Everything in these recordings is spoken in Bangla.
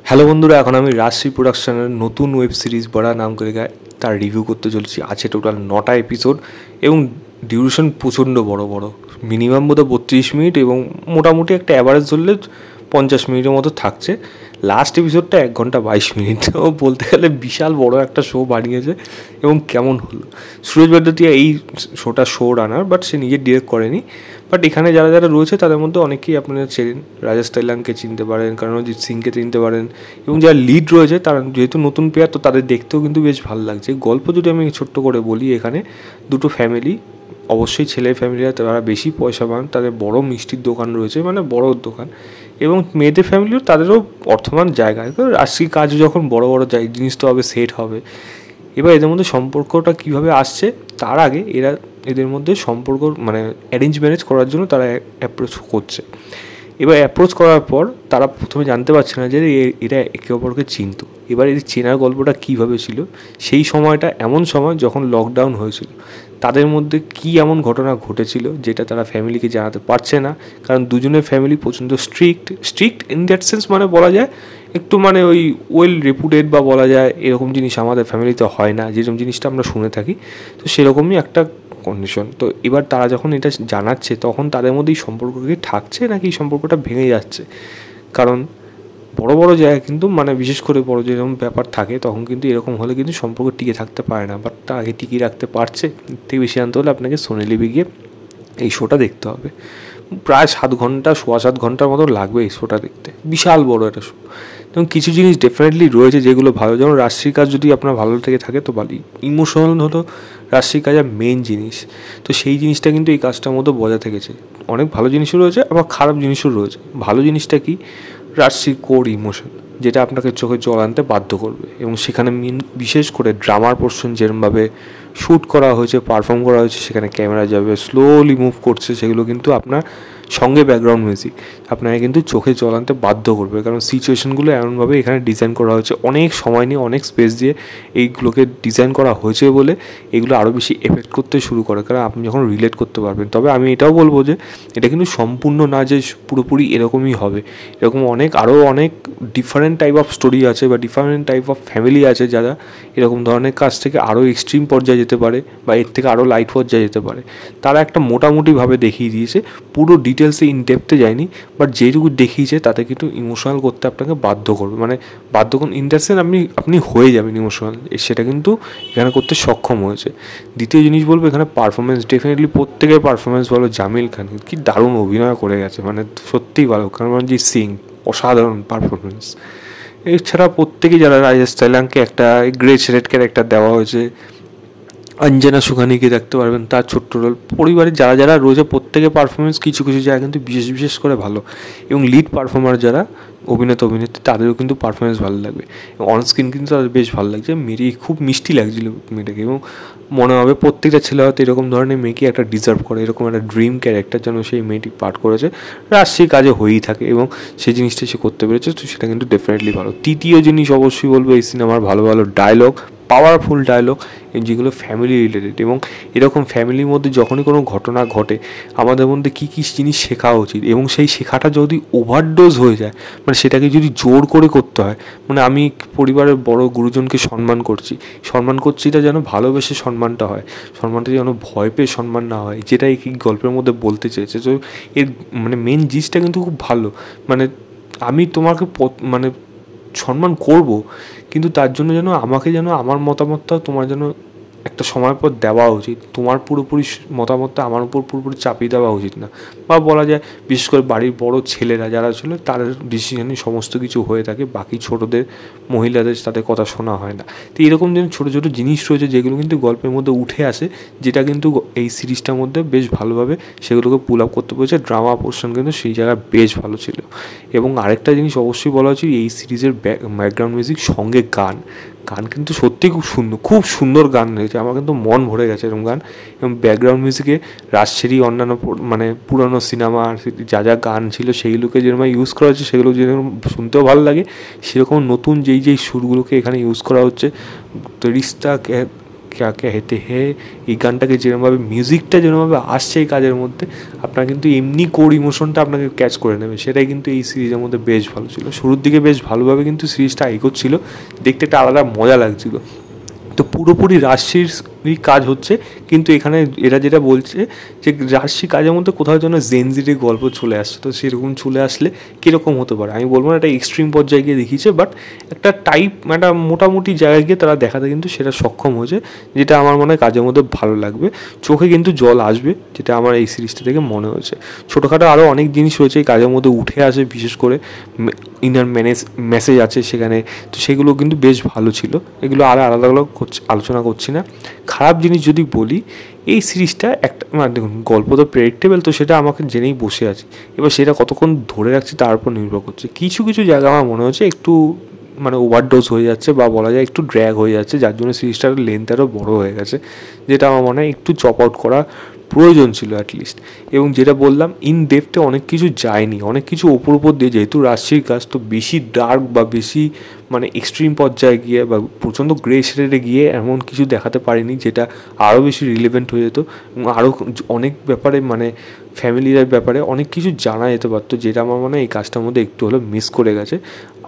হ্যালো বন্ধুরা, এখন আমি রাজশ্রী প্রোডাকশনের নতুন ওয়েব সিরিজ বড়া নাম করে তার রিভিউ করতে চলেছি। আছে টোটাল 9টা এপিসোড এবং ডিউরেশন প্রচণ্ড বড় বড়, মিনিমাম বোধহয় 32 মিনিট এবং মোটামুটি একটা অ্যাভারেজ ধরলে 50 মিনিটের মতো থাকছে। লাস্ট এপিসোডটা 1 ঘন্টা 22 মিনিট। ও বলতে গেলে বিশাল বড় একটা শো বানিয়েছে। এবং কেমন হলো, সুরজ বাড্ডাতিয়া এই শো রানার, বাট সে নিজে ডিরেক্ট করেনি। বাট এখানে যারা যারা রয়েছে তাদের মধ্যে অনেকেই আপনারা চেনেন। রাজেশ তাইলাংকে চিনতে পারেন, করণজিৎ সিংকে চিনতে পারেন, এবং যারা লিড রয়েছে তারা যেহেতু নতুন প্লেয়ার, তো তাদের দেখতেও কিন্তু বেশ ভালো লাগছে। গল্প যদি আমি ছোট্ট করে বলি, এখানে দুটো ফ্যামিলি, অবশ্যই ছেলে ফ্যামিলিরা তারা বেশি পয়সা পান, তাদের বড় মিষ্টির দোকান রয়েছে, মানে বড় দোকান, এবং মেয়েদের ফ্যামিলিও তাদেরও অর্থমান জায়গায় রাশি কাজ যখন বড় বড় জিনিস তো হবে, সেট হবে। এবার এদের মধ্যে সম্পর্কটা কীভাবে আসছে, তার আগে এদের মধ্যে সম্পর্ক মানে অ্যারেঞ্জ ম্যারেজ করার জন্য তারা অ্যাপ্রোচ করছে। এবার অ্যাপ্রোচ করার পর তারা প্রথমে জানতে পারছে না যে এরা একে অপরকে চিনত। এবার এই চেনার গল্পটা কীভাবে ছিল, সেই সময়টা এমন সময় যখন লকডাউন হয়েছিল, তাদের মধ্যে কী এমন ঘটনা ঘটেছিল যেটা তারা ফ্যামিলিকে জানাতে পারছে না। কারণ দুজনের ফ্যামিলি প্রচণ্ড স্ট্রিক্ট ইন দ্যাট সেন্স, মানে বলা যায় একটু মানে ওই ওয়েল রেপুটেড, বা বলা যায় এরকম জিনিস আমাদের ফ্যামিলিতে হয় না, যেরকম জিনিসটা আমরা শুনে থাকি। তো সেরকমই একটা কন্ডিশন। তো এবার তারা যখন এটা জানাচ্ছে, তখন তাদের মধ্যে এই সম্পর্ক কি থাকছে নাকি সম্পর্কটা ভেঙে যাচ্ছে। কারণ বড় বড় জায়গায় কিন্তু মানে বিশেষ করে বড় যেরকম ব্যাপার থাকে, তখন কিন্তু এরকম হলে কিন্তু সম্পর্ক টিকে থাকতে পারে না। বাট তা আগে টিকিয়ে রাখতে পারছে, এর থেকে বেশি জানতে হলে আপনাকে সোনি লিভে গিয়ে এই শোটা দেখতে হবে। প্রায় 7 ঘন্টা, 7.25 ঘন্টার মতো লাগবে এই শোটা দেখতে। বিশাল বড় একটা শো, এবং কিছু জিনিস ডেফিনেটলি রয়েছে যেগুলো ভালো। যেমন রাজশ্রী কাজ যদি আপনার ভালো থেকে থাকে তো ভালোই। ইমোশনাল হলো রাজশ্রী কাজের মেন জিনিস, তো সেই জিনিসটা কিন্তু এই কাজটার মধ্যে বজায় থেকেছে। অনেক ভালো জিনিসও রয়েছে, আবার খারাপ জিনিসও রয়েছে। ভালো জিনিসটা কি, রাজশ্রীর কোর ইমোশন, যেটা আপনাকে চোখে জল আনতে বাধ্য করবে, এবং সেখানে বিশেষ করে ড্রামার পোর্শন যেরমভাবে শ্যুট করা হয়েছে, পারফর্ম করা হয়েছে, সেখানে ক্যামেরা যাবে স্লোলি মুভ করছে, সেগুলো কিন্তু আপনার সঙ্গে ব্যাকগ্রাউন্ড মিউজিক আপনাকে কিন্তু চোখে জল আনতে বাধ্য করবে। কারণ সিচুয়েশনগুলো এমনভাবে এখানে ডিজাইন করা হয়েছে, অনেক সময় নিয়ে অনেক স্পেস দিয়ে এইগুলোকে ডিজাইন করা হয়েছে বলে এগুলো আরও বেশি এফেক্ট করতে শুরু করে, কারণ আপনি যখন রিলেট করতে পারবেন। তবে আমি এটাও বলবো যে এটা কিন্তু সম্পূর্ণ না যে পুরোপুরি এরকমই হবে। এরকম আরও অনেক ডিফারেন্ট টাইপ অফ স্টোরি আছে, বা ডিফারেন্ট টাইপ অফ ফ্যামিলি আছে যারা এরকম ধরনের কাজ থেকে আরও এক্সট্রিম পর্যায়ে যেতে পারে, বা এর থেকে আরও লাইট পর্যায়ে যেতে পারে। তারা একটা মোটামুটিভাবে দেখিয়ে দিয়েছে, পুরো ডিটেলসে ইন ডেপথে যায়নি, বাট যেটুকু দেখিয়েছে তাতে কিন্তু ইমোশনাল করতে আপনাকে বাধ্য করবে। মানে বাধ্য করুন ইন দ্যাট সেন্স, আপনি হয়ে যাবেন ইমোশনাল, সেটা কিন্তু এখানে করতে সক্ষম হয়েছে। দ্বিতীয় জিনিস বলবো, এখানে পারফরমেন্স, ডেফিনেটলি প্রত্যেকের পারফরমেন্স ভালো। জামিল খান কি দারুণ অভিনয় করে গেছে, মানে সত্যিই ভালো। করণজিৎ সিং অসাধারণ পারফরমেন্স। এছাড়া প্রত্যেকেই, যারা রাজেশ তাইলাংকে একটা গ্রেট রেড ক্যারেক্টার দেওয়া হয়েছে, অঞ্জনা সুখানিকে দেখতে পারবেন তার ছোট্ট রোল। পরিবারের যারা যারা রয়েছে প্রত্যেকের পারফরমেন্স কিছু কিছু জায়গায় কিন্তু বিশেষ করে ভালো, এবং লিড পারফর্মার যারা অভিনেত্রী তাদেরও কিন্তু পারফরমেন্স ভালো লাগবে। অনস্ক্রিন কিন্তু তাদের বেশ ভালো লাগছে। মেয়েটি খুব মিষ্টি লাগছিলো মেয়েটাকে, এবং মনে হবে প্রত্যেকটা ছেলে হয়তো এরকম ধরনের মেয়েকে একটা ডিজার্ভ করে, এরকম একটা ড্রিম ক্যারেক্টার যেন সেই মেয়েটি পাঠ করেছে। রাজশ্রী কাজে হয়েই থাকে, এবং সেই জিনিসটা সে করতে পেরেছে, তো সেটা কিন্তু ডেফিনেটলি ভালো। তৃতীয় জিনিস অবশ্যই বলবো, এই সিনেমার ভালো ভালো ডায়লগ, পাওয়ারফুল ডায়লগ, যেগুলো ফ্যামিলি রিলেটেড। এবং এরকম ফ্যামিলির মধ্যে যখনই কোনো ঘটনা ঘটে, আমাদের মধ্যে কী কী জিনিস শেখা উচিত, এবং সেই শেখাটা যদি ওভারডোজ হয়ে যায়, মানে সেটাকে যদি জোর করে করতে হয়, মানে আমি পরিবারের বড় গুরুজনকে সম্মান করছি, এটা যেন ভালোবেসে সম্মানটা হয়, সম্মানটা যেন ভয় পেয়ে সম্মান না হয়, যেটা এই গল্পের মধ্যে বলতে চেয়েছে। তো এর মানে মেন জিনিসটা কিন্তু খুব ভালো। মানে আমি তোমাকে মানে সম্মান করব, কিন্তু তার জন্য যেন আমাকে যেন আমার মতামতটাও তোমার যেন একটা সময় পর দেওয়া উচিত। তোমার পুরোপুরি মতামতটা আমার উপর পুরোপুরি চাপিয়ে দেওয়া উচিত না। বা বলা যায় বিশেষ করে বাড়ির বড় ছেলেরা যারা ছিল, তাদের ডিসিশনই সমস্ত কিছু হয়ে থাকে, বাকি ছোটোদের মহিলাদের তাদের কথা শোনা হয় না। তো এরকম যেন ছোটো ছোটো জিনিস রয়েছে যেগুলো কিন্তু গল্পের মধ্যে উঠে আসে, যেটা কিন্তু এই সিরিজটার মধ্যে বেশ ভালোভাবে সেগুলোকে পুল আপ করতে পেরেছে। ড্রামা পোর্শন কিন্তু সেই জায়গায় বেশ ভালো ছিল। এবং আরেকটা জিনিস অবশ্যই বলা উচিত, এই সিরিজের ব্যাকগ্রাউন্ড মিউজিক সঙ্গে গান কিন্তু সত্যিই খুব সুন্দর গান হয়েছে। আমার কিন্তু মন ভরে গেছে এরকম গান। এবং ব্যাকগ্রাউন্ড মিউজিকে রাজশ্রী অন্যান্য মানে পুরনো সিনেমার যা যা গান ছিল সেইগুলোকে যেরকম ইউজ করা হচ্ছে, সেগুলো যেরকম শুনতেও ভালো লাগে, সেরকম নতুন যেই সুরগুলোকে এখানে ইউজ করা হচ্ছে। তো রিস্তা ক্যা ক্যা হেতে হে, এই গানটাকে যেরকমভাবে মিউজিকটা যেরকমভাবে আসছে এই কাজের মধ্যে, আপনার কিন্তু এমনি কোর ইমোশনটা আপনাকে ক্যাচ করে নেবে। সেটাই কিন্তু এই সিরিজের মধ্যে বেশ ভালো ছিল। শুরুর দিকে বেশ ভালোভাবে কিন্তু সিরিজটা এগোচ্ছিল, দেখতে একটা আলাদা মজা লাগছিল। তো পুরোপুরি রাজশিরই কাজ হচ্ছে, কিন্তু এখানে এরা যেটা বলছে যে রাজশি কাজের মধ্যে কোথাও যেন জেনজির গল্প চলে আসছে। তো সেরকম চলে আসলে কীরকম হতে পারে আমি বলবো না এটা এক্সট্রিম পর্যায়ে গিয়ে দেখিয়েছে, বাট একটা একটা মোটামুটি জায়গায় গিয়ে তারা দেখাতে কিন্তু সেটা সক্ষম হয়েছে, যেটা আমার মনে হয় কাজের মধ্যে ভালো লাগবে। চোখে কিন্তু জল আসবে, যেটা আমার এই সিরিজটা থেকে মনে হয়েছে। ছোটোখাটো আরও অনেক জিনিস রয়েছে এই কাজের মধ্যে উঠে আসে, বিশেষ করে ইনার মেসেজ আছে সেখানে, তো সেগুলো কিন্তু বেশ ভালো ছিল। এগুলো আরও আলাদা আলাদা আলোচনা করছি না। খারাপ জিনিস যদি বলি, এই সিরিজটা একটা মানে দেখুন গল্প তো প্রেডিক্টেবল, তো সেটা আমাকে জেনেই বসে আছে। এবার সেটা কতক্ষণ ধরে রাখছি তার উপর নির্ভর করছে। কিছু কিছু জায়গা আমার মনে হচ্ছে একটু মানে ওভারডোজ হয়ে যাচ্ছে, বা বলা যায় একটু ড্র্যাগ হয়ে যাচ্ছে, যার জন্য সিরিজটার লেন্থ আরও বড়ো হয়ে গেছে, যেটা আমার মনে হয় একটু চপ আউট করা প্রয়োজন ছিল অ্যাটলিস্ট। এবং যেটা বললাম ইন ডেপথে অনেক কিছু যায়নি, অনেক কিছু ওপর দিয়ে, যেহেতু রাজশির কাজ তো বেশি ডার্ক বা বেশি মানে এক্সট্রিম পর্যায়ে গিয়ে বা প্রচণ্ড গ্রে শেডে গিয়ে এমন কিছু দেখাতে পারিনি যেটা আরও বেশি রিলেভেন্ট হয়ে যেত, এবং আরও অনেক ব্যাপারে মানে ফ্যামিলির ব্যাপারে অনেক কিছু জানা যেতে পারতো, যেটা আমার মনে হয় এই কাজটার মধ্যে একটু হলেও মিস করে গেছে।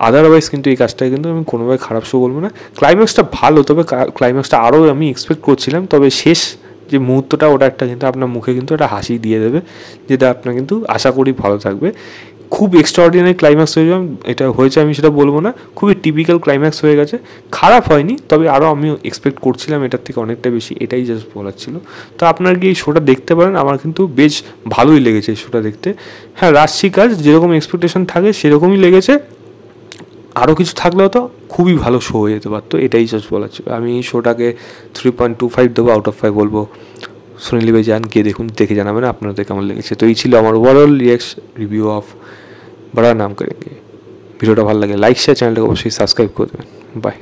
আদারওয়াইজ কিন্তু এই কাজটাকে কিন্তু আমি কোনোভাবে খারাপ শো বলবো না। ক্লাইম্যাক্সটা ভালো, তবে ক্লাইম্যাক্সটা আরও আমি এক্সপেক্ট করছিলাম, তবে শেষ যে মুহূর্তটা ওটা একটা কিন্তু আপনার মুখে কিন্তু একটা হাসি দিয়ে দেবে, যেটা আপনার কিন্তু আশা করি ভালো থাকবে। খুব এক্সট্রাঅর্ডিনারি ক্লাইম্যাক্স হয়ে যাবে এটা হয়েছে আমি সেটা বলবো না, খুবই টিপিক্যাল ক্লাইম্যাক্স হয়ে গেছে, খারাপ হয়নি, তবে আরও আমি এক্সপেক্ট করছিলাম এটার থেকে অনেকটা বেশি, এটাই জাস্ট বলার ছিল। তো আপনার কি এই শোটা দেখতে পারেন, আমার কিন্তু বেশ ভালোই লেগেছে এই শোটা দেখতে। হ্যাঁ, রাজশি কাজ যেরকম এক্সপেকটেশন থাকে সেরকমই লেগেছে, আরও কিছু থাকলেও তো খুবই ভালো শো হয়ে যেতে পারতো, এটাই জাস্ট বলার ছিল। আমি এই শোটাকে 3.25 দেবো, আউট অফ 5 বলবো। সুনীল ভাই যান, গিয়ে দেখুন, দেখে জানাবেন আপনাদের কেমন লেগেছে। তো এই ছিল আমার ওভারঅল রিভিউ অফ বড়া নাম করেঙ্গে। ভিডিওটা ভালো লাগে লাইক শেয়ার, চ্যানেলটাকে অবশ্যই সাবস্ক্রাইব করে দেবেন। বাই।